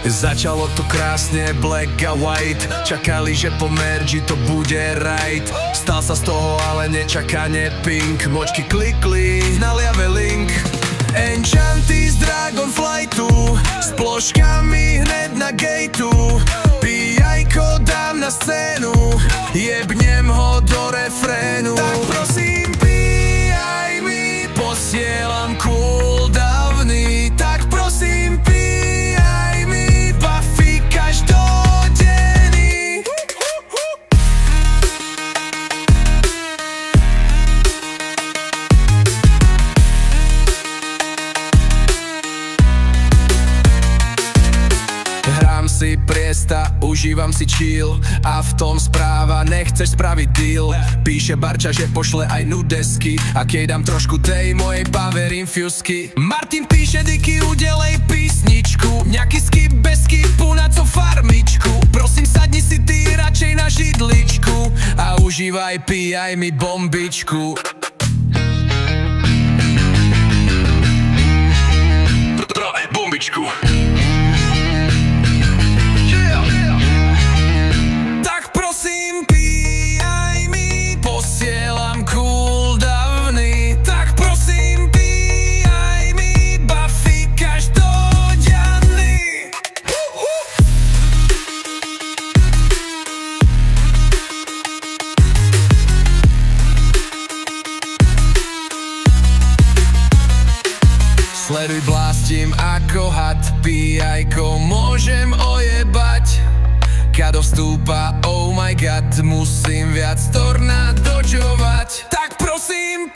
Začalo to krásne, black a white. Čakali, že po merži to bude right. Stal sa z toho ale nečakane pink. Močky klikli na ľavé link. Enchanty z Dragonflightu, s ploškami hned na gateu. Pijajko dám na scénu, jebnem ho do refrénu. Tak prosím pijaj mi, posielam cooldowny. Tak prosím pijaj mi, Buffy každodenný. Hrám si priesta, užívam si chill, a v tom správa, nechceš spraviť deal. Píše Barča, že pošle aj nudesky, a keď dám trošku tej mojej power infusky. Martin píše, Diky, udelej písničku, nejaký skip bez skipu na co farmičku. Prosím, sadni si ty radšej na židličku a užívaj, pijaj mi bombičku. Bombičku. Sleduj, blástím ako had, pijajko môžem ojebať. Kado vstúpa, oh my god, musím viac tornádodžovať. Tak prosím